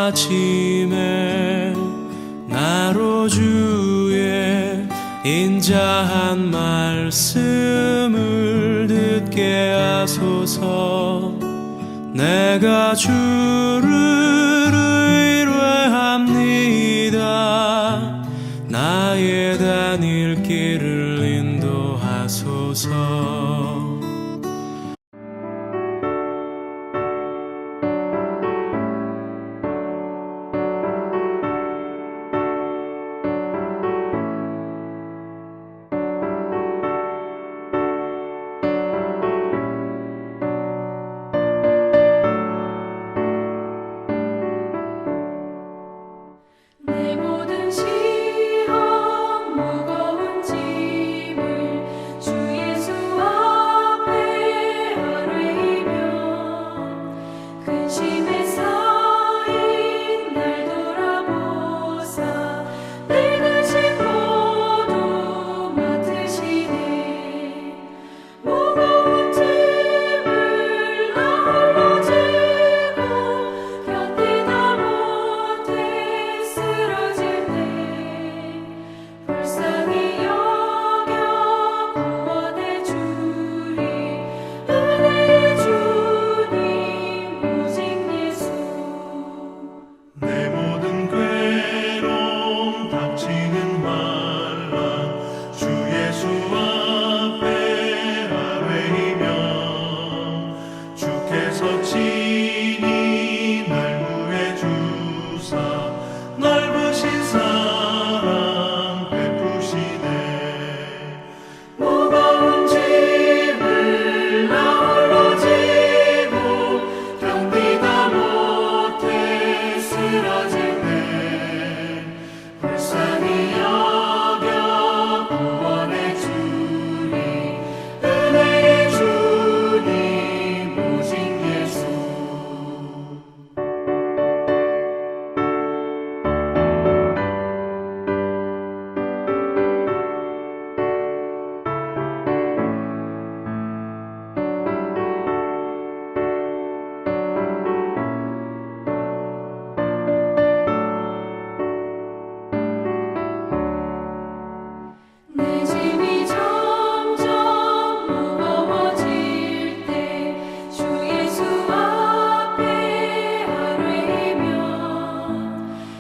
아침에 나로 주의 인자한 말씀을 듣게 하소서. 내가 주를 의뢰합니다. 나의 다닐 길을 인도하소서. 내 모든 시험 무거운 짐을 주 예수 앞에 아뢰이며 근심에 쌓인 날 돌아보사 내 근심 모두 맡으시네. 무거운 짐을 나 홀로 지고 견디다 못해 쓰러질 때 불쌍히 여겨 구원해 주리. 은혜의 주님 오직 예수. 내 모든 괴로움 닥치는 환란 주 예수 앞에 아뢰이며 주께서 친히 날 구해 주사 넓으신 사랑 베푸시네. 무거운 짐을 나 홀로 지고 견디다 못해 쓰러질 때 불쌍히 여겨 구원해 주리. 은혜의 주님 오직 예수. 내 짐이 점점 무거워질 때 주 예수 앞에 아뢰이며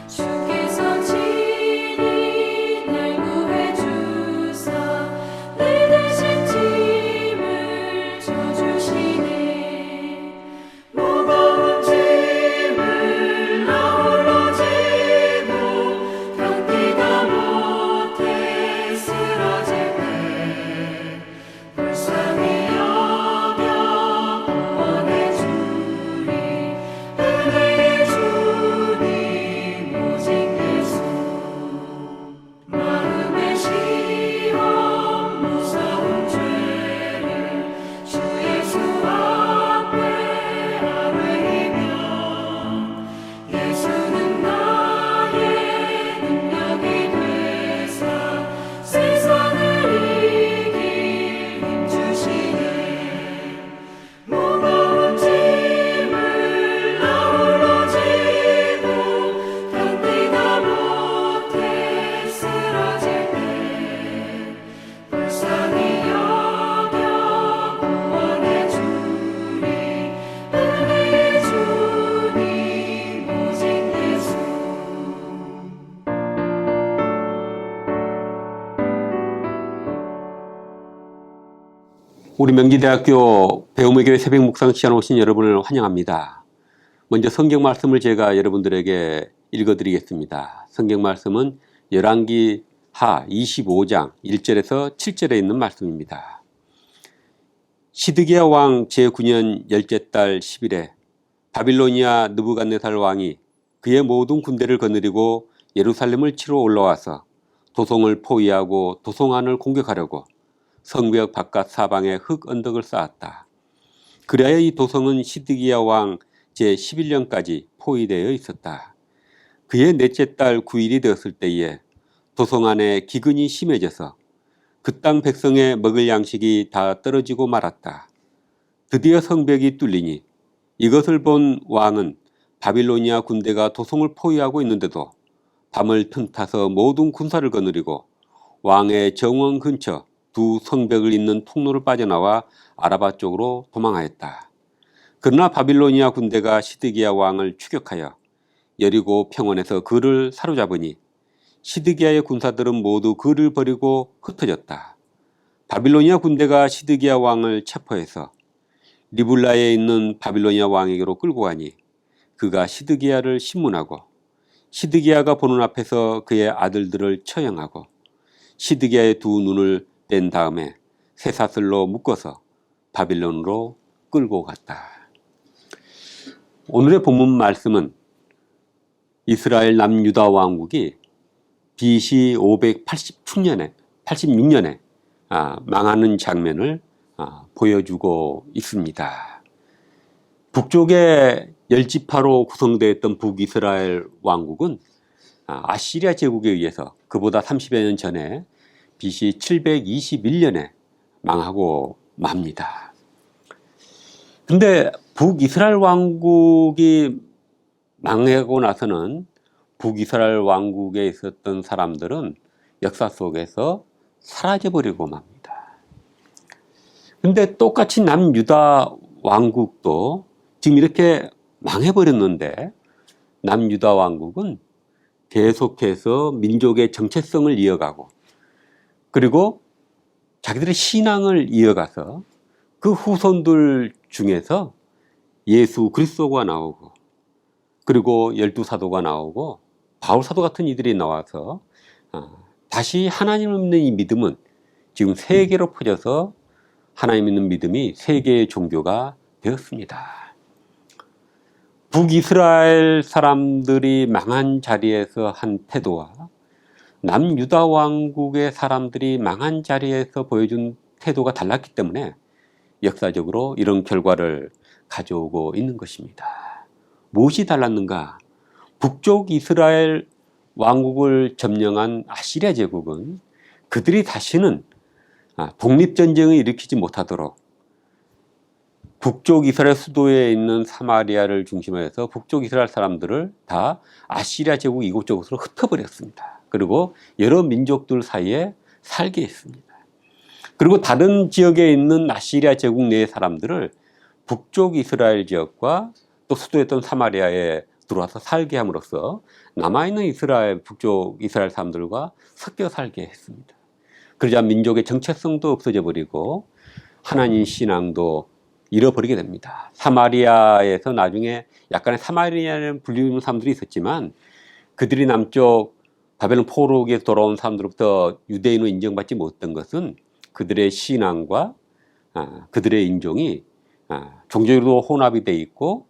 주께서 친히 날 구해 주사 내 대신 짐을 져주시네. 무거운 짐을 나 홀로 지고 견디다 못해 쓰러질 때 불쌍히 여겨 구원해 주리. 은혜의 주님 오직 예수. 마음의 시험 무서운 죄를 주 예수 앞에 아뢰이며 예수는 나의 능력이 되사 세상을 이길 힘 주시네. 무거운 짐을 나 홀로 지고 견디다 못해 쓰러질 때 불쌍히 여겨 구원해 주리. 은혜의 주님 오직 예수. 우리 명지대학교 배움의 교회 새벽 묵상 시간 오신 여러분을 환영합니다. 먼저 성경 말씀을 제가 여러분들에게 읽어드리겠습니다. 성경 말씀은 열왕기 하 25장 1절에서 7절에 있는 말씀입니다. 시드기야 왕 제9년 열째 달 10일에 바빌로니아 느부갓네살 왕이 그의 모든 군대를 거느리고 예루살렘을 치러 올라와서 도성을 포위하고 도성 안을 공격하려고 성벽 바깥 사방에 흙 언덕을 쌓았다. 그리하여 이 도성은 시드기야 왕 제11년까지 포위되어 있었다. 그의 넷째 달 9일이 되었을 때에 도성 안에 기근이 심해져서 그 땅 백성의 먹을 양식이 다 떨어지고 말았다. 드디어 성벽이 뚫리니 이것을 본 왕은 바빌로니아 군대가 도성을 포위하고 있는데도 밤을 틈타서 모든 군사를 거느리고 왕의 정원 근처 두 성벽을 잇는 통로를 빠져나와 아라바 쪽으로 도망하였다. 그러나 바빌로니아 군대가 시드기야 왕을 추격하여 여리고 평원에서 그를 사로잡으니 시드기야의 군사들은 모두 그를 버리고 흩어졌다. 바빌로니아 군대가 시드기야 왕을 체포해서 리블라에 있는 바빌로니아 왕에게로 끌고 가니 그가 시드기야를 신문하고 시드기야가 보는 앞에서 그의 아들들을 처형하고 시드기야의 두 눈을 뗀 다음에 쇠사슬로 묶어서 바빌론으로 끌고 갔다. 오늘의 본문 말씀은 이스라엘 남유다 왕국이 BC 586년에 망하는 장면을 보여주고 있습니다. 북쪽에 열지파로 구성되어 있던 북이스라엘 왕국은 아시리아 제국에 의해서 그보다 30여 년 전에 BC 721년에 망하고 맙니다. 근데 북이스라엘 왕국이 망하고 나서는 북이스라엘 왕국에 있었던 사람들은 역사 속에서 사라져버리고 맙니다. 근데 똑같이 남유다 왕국도 지금 이렇게 망해버렸는데 남유다 왕국은 계속해서 민족의 정체성을 이어가고 그리고 자기들의 신앙을 이어가서 그 후손들 중에서 예수 그리스도가 나오고 그리고 12사도가 나오고 바울사도 같은 이들이 나와서 다시 하나님을 믿는 이 믿음은 지금 세계로 퍼져서 하나님 믿는 믿음이 세계의 종교가 되었습니다. 북이스라엘 사람들이 망한 자리에서 한 태도와 남유다 왕국의 사람들이 망한 자리에서 보여준 태도가 달랐기 때문에 역사적으로 이런 결과를 가져오고 있는 것입니다. 무엇이 달랐는가? 북쪽 이스라엘 왕국을 점령한 아시리아 제국은 그들이 다시는 독립전쟁을 일으키지 못하도록 북쪽 이스라엘 수도에 있는 사마리아를 중심으로 해서 북쪽 이스라엘 사람들을 다 아시리아 제국 이곳저곳으로 흩어버렸습니다. 그리고 여러 민족들 사이에 살게 했습니다. 그리고 다른 지역에 있는 아시리아 제국 내의 사람들을 북쪽 이스라엘 지역과 또 수도였던 사마리아에 들어와서 살게 함으로써 남아있는 북쪽 이스라엘 사람들과 섞여 살게 했습니다. 그러자 민족의 정체성도 없어져 버리고 하나님 신앙도 잃어버리게 됩니다. 사마리아에서 나중에 약간의 사마리아라는 불리는 사람들이 있었지만 그들이 남쪽 바벨론 포로기에서 돌아온 사람들로부터 유대인으로 인정받지 못했던 것은 그들의 신앙과 그들의 인종이 종교적으로도 혼합이 돼 있고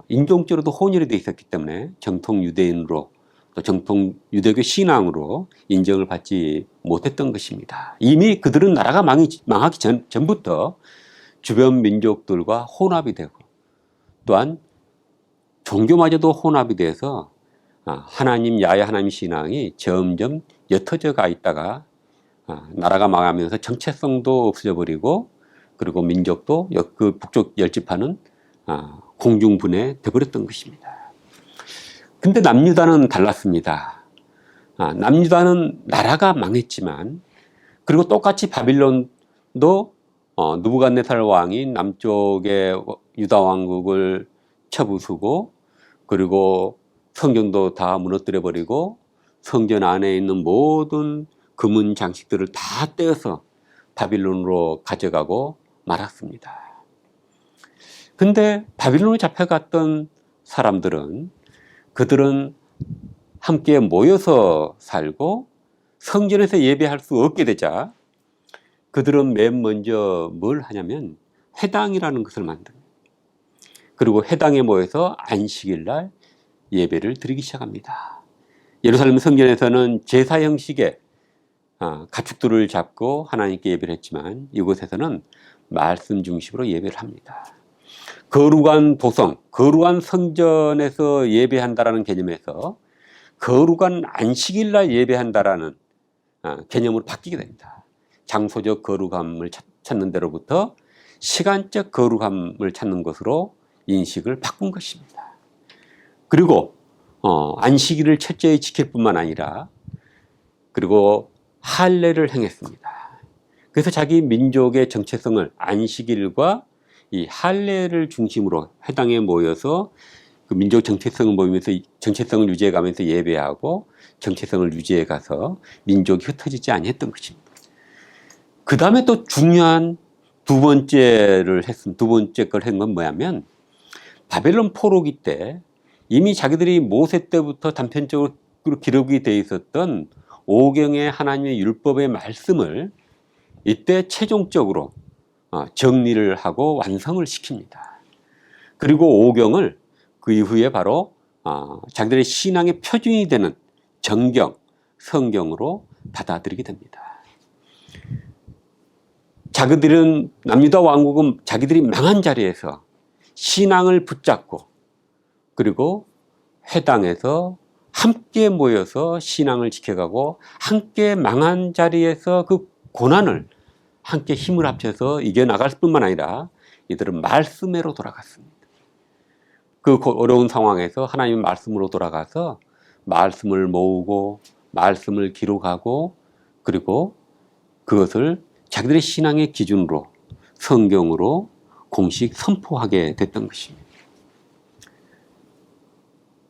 인종적으로도 혼혈이 돼 있었기 때문에 정통 유대인으로 또 정통 유대교 신앙으로 인정을 받지 못했던 것입니다. 이미 그들은 나라가 망하기 전부터 주변 민족들과 혼합이 되고 또한 종교마저도 혼합이 돼서 하나님 야훼 하나님 신앙이 점점 옅어져 가 있다가 나라가 망하면서 정체성도 없어져 버리고 그리고 민족도 그 북쪽 열지파는 공중분해 되버렸던 것입니다. 근데 남유다는 달랐습니다. 남유다는 나라가 망했지만 그리고 똑같이 바빌론도 느부갓네살 왕이 남쪽의 유다 왕국을 쳐부수고 그리고 성전도 다 무너뜨려 버리고 성전 안에 있는 모든 금은 장식들을 다 떼어서 바빌론으로 가져가고 말았습니다. 근데 바빌론에 잡혀갔던 사람들은 그들은 함께 모여서 살고 성전에서 예배할 수 없게 되자 그들은 맨 먼저 뭘 하냐면 회당이라는 것을 만듭니다. 그리고 회당에 모여서 안식일 날 예배를 드리기 시작합니다. 예루살렘 성전에서는 제사 형식의 가축들을 잡고 하나님께 예배를 했지만 이곳에서는 말씀 중심으로 예배를 합니다. 거룩한 도성, 거룩한 성전에서 예배한다라는 개념에서 거룩한 안식일날 예배한다라는 개념으로 바뀌게 됩니다. 장소적 거룩함을 찾는 데로부터 시간적 거룩함을 찾는 것으로 인식을 바꾼 것입니다. 그리고 안식일을 철저히 지킬 뿐만 아니라 그리고 할례를 행했습니다. 그래서 자기 민족의 정체성을 안식일과 이 할례를 중심으로 회당에 모여서 그 민족 정체성을 모이면서 정체성을 유지해 가면서 예배하고 정체성을 유지해 가서 민족이 흩어지지 아니했던 것입니다. 그 다음에 또 중요한 두 번째 걸 한 건 뭐냐면 바벨론 포로기 때 이미 자기들이 모세 때부터 단편적으로 기록이 되어 있었던 오경의 하나님의 율법의 말씀을 이때 최종적으로 정리를 하고 완성을 시킵니다. 그리고 오경을 그 이후에 바로 자기들의 신앙의 표준이 되는 정경, 성경으로 받아들이게 됩니다. 자기들은 남유다 왕국은 자기들이 망한 자리에서 신앙을 붙잡고 그리고 회당에서 함께 모여서 신앙을 지켜가고 함께 망한 자리에서 그 고난을 함께 힘을 합쳐서 이겨나갈 뿐만 아니라 이들은 말씀으로 돌아갔습니다. 그 어려운 상황에서 하나님의 말씀으로 돌아가서 말씀을 모으고 말씀을 기록하고 그리고 그것을 자기들의 신앙의 기준으로 성경으로 공식 선포하게 됐던 것입니다.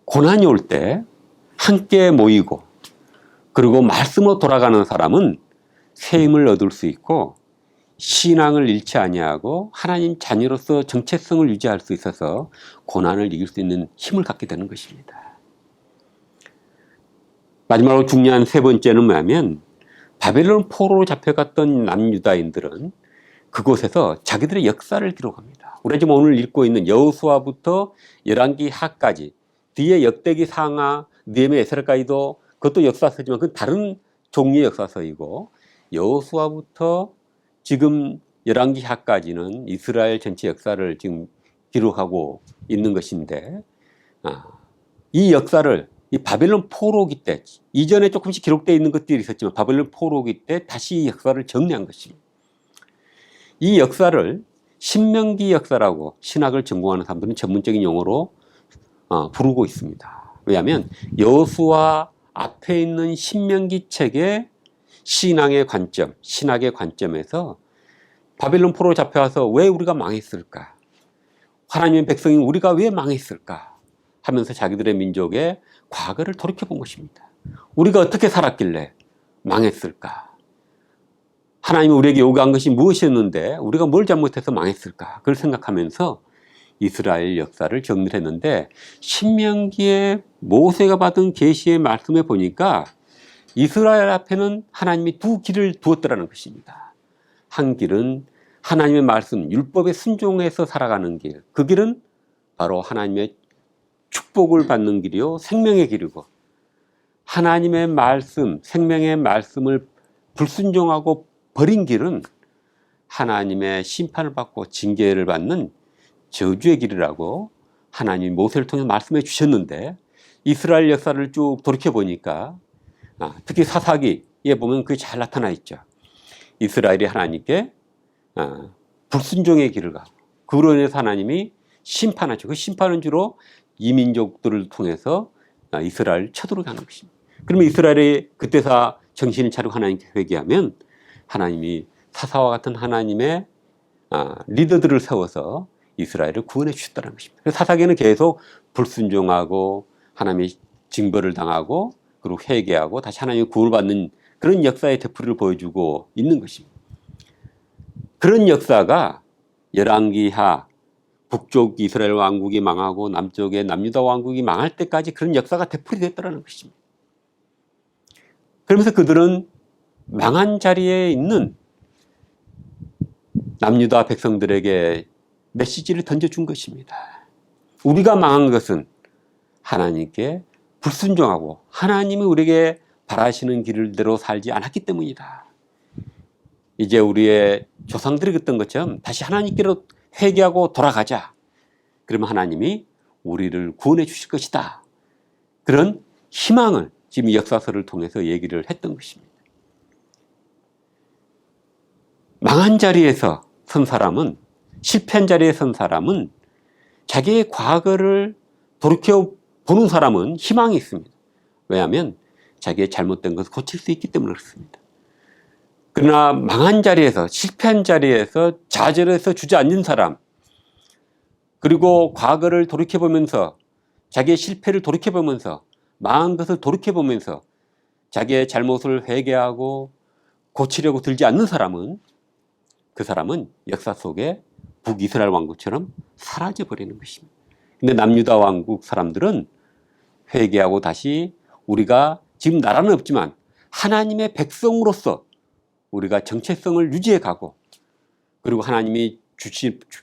고난이 올 때 함께 모이고 그리고 말씀으로 돌아가는 사람은 새 힘을 얻을 수 있고 신앙을 잃지 아니하고 하나님 자녀로서 정체성을 유지할 수 있어서 고난을 이길 수 있는 힘을 갖게 되는 것입니다. 마지막으로 중요한 세 번째는 뭐냐면 바벨론 포로로 잡혀갔던 남유다인들은 그곳에서 자기들의 역사를 기록합니다. 우리가 지금 오늘 읽고 있는 여호수아부터 열왕기 하까지 뒤에 역대기 상하 느헤미야 에스라까지도 그것도 역사서지만 그건 다른 종류의 역사서이고 여호수아부터 지금 열왕기 하까지는 이스라엘 전체 역사를 지금 기록하고 있는 것인데 이 역사를 이 바벨론 포로기 때 이전에 조금씩 기록되어 있는 것들이 있었지만 바벨론 포로기 때 다시 이 역사를 정리한 것입니다. 이 역사를 신명기 역사라고 신학을 전공하는 사람들은 전문적인 용어로 부르고 있습니다. 왜냐하면 여호수아 앞에 있는 신명기 책의 신앙의 관점, 신학의 관점에서 바벨론 포로로 잡혀와서 왜 우리가 망했을까? 하나님의 백성인 우리가 왜 망했을까? 하면서 자기들의 민족의 과거를 돌이켜본 것입니다. 우리가 어떻게 살았길래 망했을까? 하나님이 우리에게 요구한 것이 무엇이었는데 우리가 뭘 잘못해서 망했을까? 그걸 생각하면서 이스라엘 역사를 정리를 했는데 신명기에 모세가 받은 계시의 말씀에 보니까 이스라엘 앞에는 하나님이 두 길을 두었더라는 것입니다. 한 길은 하나님의 말씀, 율법에 순종해서 살아가는 길. 그 길은 바로 하나님의 축복을 받는 길이요 생명의 길이고 하나님의 말씀, 생명의 말씀을 불순종하고 버린 길은 하나님의 심판을 받고 징계를 받는 저주의 길이라고 하나님이 모세를 통해 말씀해 주셨는데 이스라엘 역사를 쭉 돌이켜 보니까 특히 사사기에 보면 그게 잘 나타나 있죠. 이스라엘이 하나님께 불순종의 길을 가고 그로 인해서 하나님이 심판하죠. 그 심판은 주로 이민족들을 통해서 이스라엘을 쳐들어오게 하는 것입니다. 그러면 이스라엘이 그때서 정신을 차리고 하나님께 회개하면 하나님이 사사와 같은 하나님의 리더들을 세워서 이스라엘을 구원해 주셨다는 것입니다. 그래서 사사기는 계속 불순종하고 하나님의 징벌을 당하고 그리고 회개하고 다시 하나님의 구원을 받는 그런 역사의 되풀이를 보여주고 있는 것입니다. 그런 역사가 열왕기하 북쪽 이스라엘 왕국이 망하고 남쪽의 남유다 왕국이 망할 때까지 그런 역사가 되풀이됐다는 것입니다. 그러면서 그들은 망한 자리에 있는 남유다 백성들에게 메시지를 던져준 것입니다. 우리가 망한 것은 하나님께 불순종하고 하나님이 우리에게 바라시는 길대로 살지 않았기 때문이다. 이제 우리의 조상들이 그랬던 것처럼 다시 하나님께로 회개하고 돌아가자. 그러면 하나님이 우리를 구원해 주실 것이다. 그런 희망을 지금 이 역사서를 통해서 얘기를 했던 것입니다. 망한 자리에서 선 사람은, 실패한 자리에 선 사람은 자기의 과거를 돌이켜 보는 사람은 희망이 있습니다. 왜냐하면 자기의 잘못된 것을 고칠 수 있기 때문에 그렇습니다. 그러나 망한 자리에서, 실패한 자리에서 좌절해서 주저앉은 사람, 그리고 과거를 돌이켜보면서 자기의 실패를 돌이켜보면서 망한 것을 돌이켜보면서 자기의 잘못을 회개하고 고치려고 들지 않는 사람은, 그 사람은 역사 속에 북이스라엘 왕국처럼 사라져버리는 것입니다. 근데 남유다 왕국 사람들은 회개하고 다시 우리가 지금 나라는 없지만 하나님의 백성으로서 우리가 정체성을 유지해 가고, 그리고 하나님이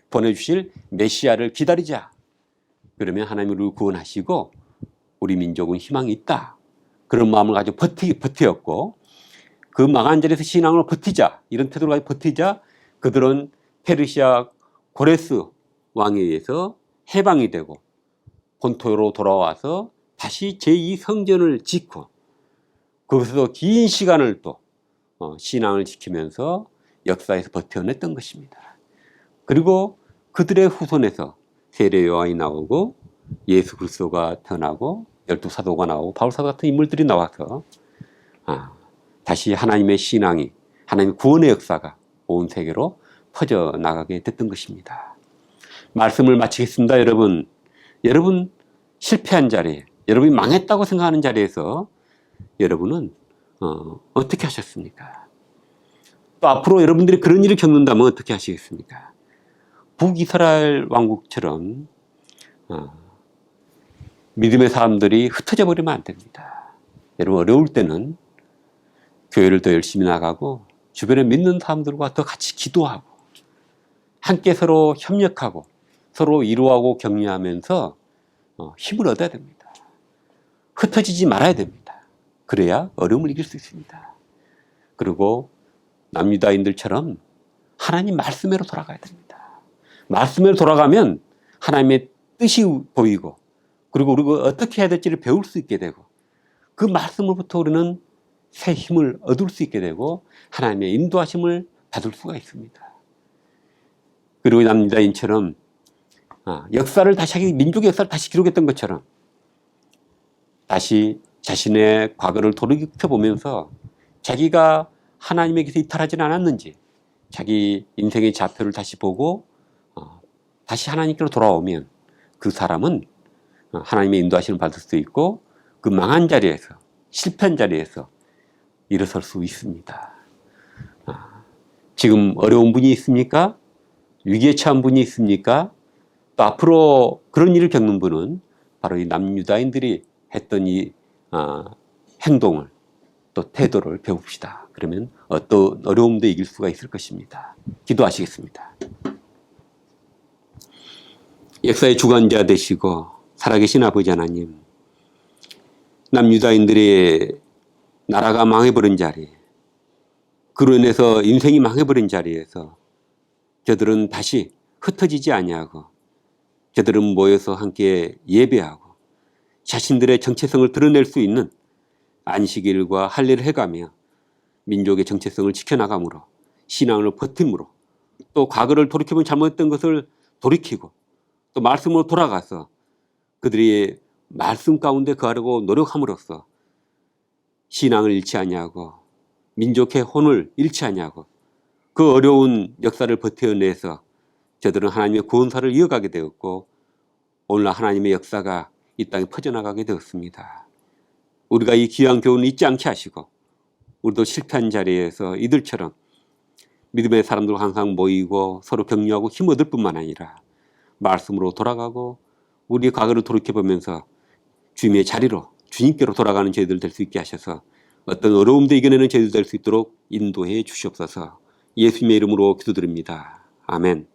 보내주실 메시아를 기다리자. 그러면 하나님이 우리를 구원하시고 우리 민족은 희망이 있다. 그런 마음을 가지고 버티었고, 그 망한 자리에서 신앙을 버티자, 이런 태도를 가지고 버티자 그들은 페르시아 고레스 왕에 의해서 해방이 되고 본토로 돌아와서 다시 제2성전을 짓고 거기서 긴 시간을 또 신앙을 지키면서 역사에서 버텨냈던 것입니다. 그리고 그들의 후손에서 세례 요한이 나오고 예수 그리스도가 태어나고 12사도가 나오고 바울사도 같은 인물들이 나와서 다시 하나님의 신앙이, 하나님의 구원의 역사가 온 세계로 퍼져나가게 됐던 것입니다. 말씀을 마치겠습니다. 여러분 실패한 자리에, 여러분이 망했다고 생각하는 자리에서 여러분은 어떻게 하셨습니까? 또 앞으로 여러분들이 그런 일을 겪는다면 어떻게 하시겠습니까? 북이스라엘 왕국처럼 믿음의 사람들이 흩어져 버리면 안 됩니다. 여러분 어려울 때는 교회를 더 열심히 나가고 주변에 믿는 사람들과 더 같이 기도하고 함께 서로 협력하고 서로 위로하고 격려하면서 힘을 얻어야 됩니다. 흩어지지 말아야 됩니다. 그래야 어려움을 이길 수 있습니다. 그리고 남유다인들처럼 하나님 말씀으로 돌아가야 됩니다. 말씀으로 돌아가면 하나님의 뜻이 보이고, 그리고 우리가 어떻게 해야 될지를 배울 수 있게 되고, 그 말씀으로부터 우리는 새 힘을 얻을 수 있게 되고 하나님의 인도하심을 받을 수가 있습니다. 그리고 남유다인처럼 역사를 다시, 민족의 역사를 다시 기록했던 것처럼 다시 자신의 과거를 돌이켜보면서 자기가 하나님에게서 이탈하지는 않았는지 자기 인생의 좌표를 다시 보고 다시 하나님께로 돌아오면 그 사람은 하나님의 인도하심을 받을 수 있고 그 망한 자리에서, 실패한 자리에서 일어설 수 있습니다. 지금 어려운 분이 있습니까? 위기에 처한 분이 있습니까? 또 앞으로 그런 일을 겪는 분은 바로 이 남유다인들이 했던 이 행동을, 또 태도를 배웁시다. 그러면 어떤 어려움도 이길 수가 있을 것입니다. 기도하시겠습니다. 역사의 주관자 되시고 살아계신 아버지 하나님, 남유다인들의 나라가 망해버린 자리, 그로 인해서 인생이 망해버린 자리에서 저들은 다시 흩어지지 아니하고 저들은 모여서 함께 예배하고 자신들의 정체성을 드러낼 수 있는 안식일과 할례를 해가며 민족의 정체성을 지켜나감으로, 신앙을 버팀으로, 또 과거를 돌이켜보면 잘못했던 것을 돌이키고 또 말씀으로 돌아가서 그들이 말씀 가운데 거하려고 노력함으로써 신앙을 잃지 아니하고 민족의 혼을 잃지 아니하고 그 어려운 역사를 버텨내서 저들은 하나님의 구원사를 이어가게 되었고 오늘날 하나님의 역사가 이 땅에 퍼져나가게 되었습니다. 우리가 이 귀한 교훈을 잊지 않게 하시고 우리도 실패한 자리에서 이들처럼 믿음의 사람들과 항상 모이고 서로 격려하고 힘 얻을 뿐만 아니라 말씀으로 돌아가고 우리의 과거를 돌이켜보면서 주님의 자리로, 주님께로 돌아가는 저희들 될 수 있게 하셔서 어떤 어려움도 이겨내는 저희들 될 수 있도록 인도해 주시옵소서. 예수님의 이름으로 기도드립니다. 아멘.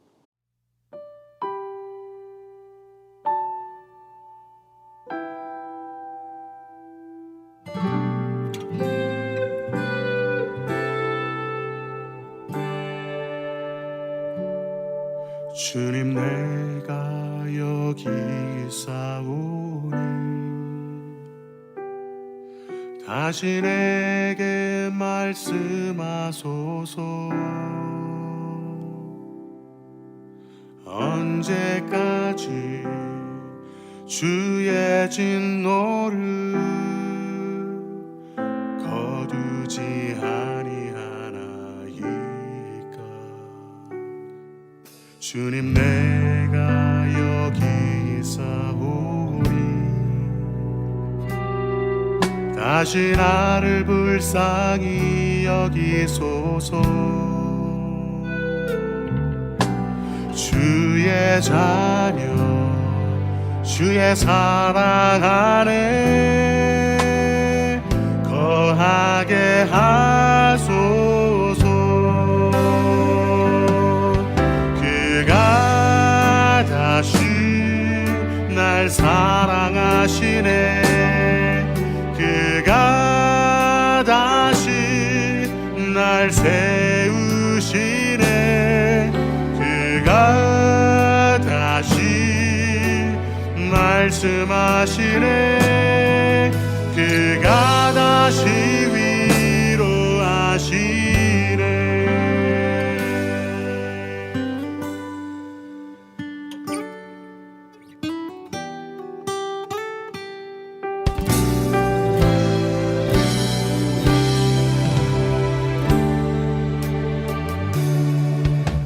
주님 내가 여기 있사오니 다시 내게 말씀하소서. 언제까지 주의 진노를 거두지 아니하나이까. 주님 내가 여기 있사오니 다시 나를 불쌍히 여기소서. 주의 자녀 주의 사랑 안에 거하게 하소서. 그가 다시 날 사랑하시네. 그가 다시 날 세우시네. 그가 다시 말씀하시네. 그가 다시 위로하시네.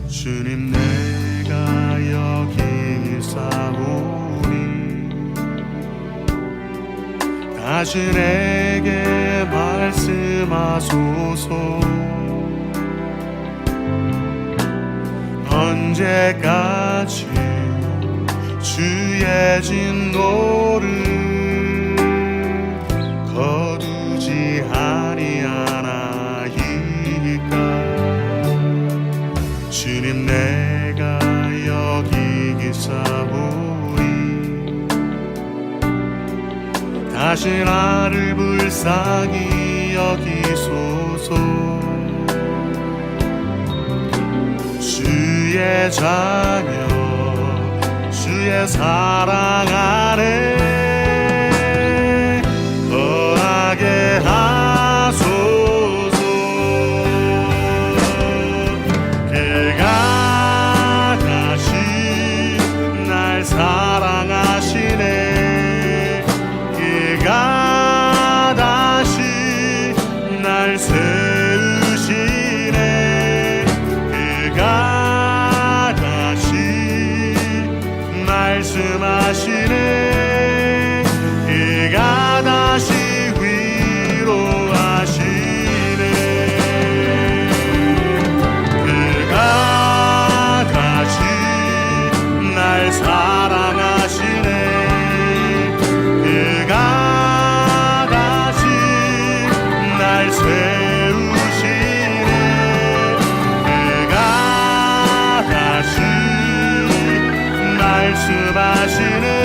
주님 내가 여기 있사오니 다시 내게 말씀하소서. 언제까지 주의 진노를 거두지 아니하나이까. 주님 내가 여기 있사오니 다시 나를 불쌍히 여기소서. 주의 자녀 주의 사랑 안에 거하게 하소서. 그가 다시 날 사랑하시네. 그가 다시 날 세우시네. 그가 다시 말씀하시네. 그가 다시 위로하시네. 그가 다시 날 사랑하시네. 그가 다시 날 세우시네. 그가 다시 말씀하시네.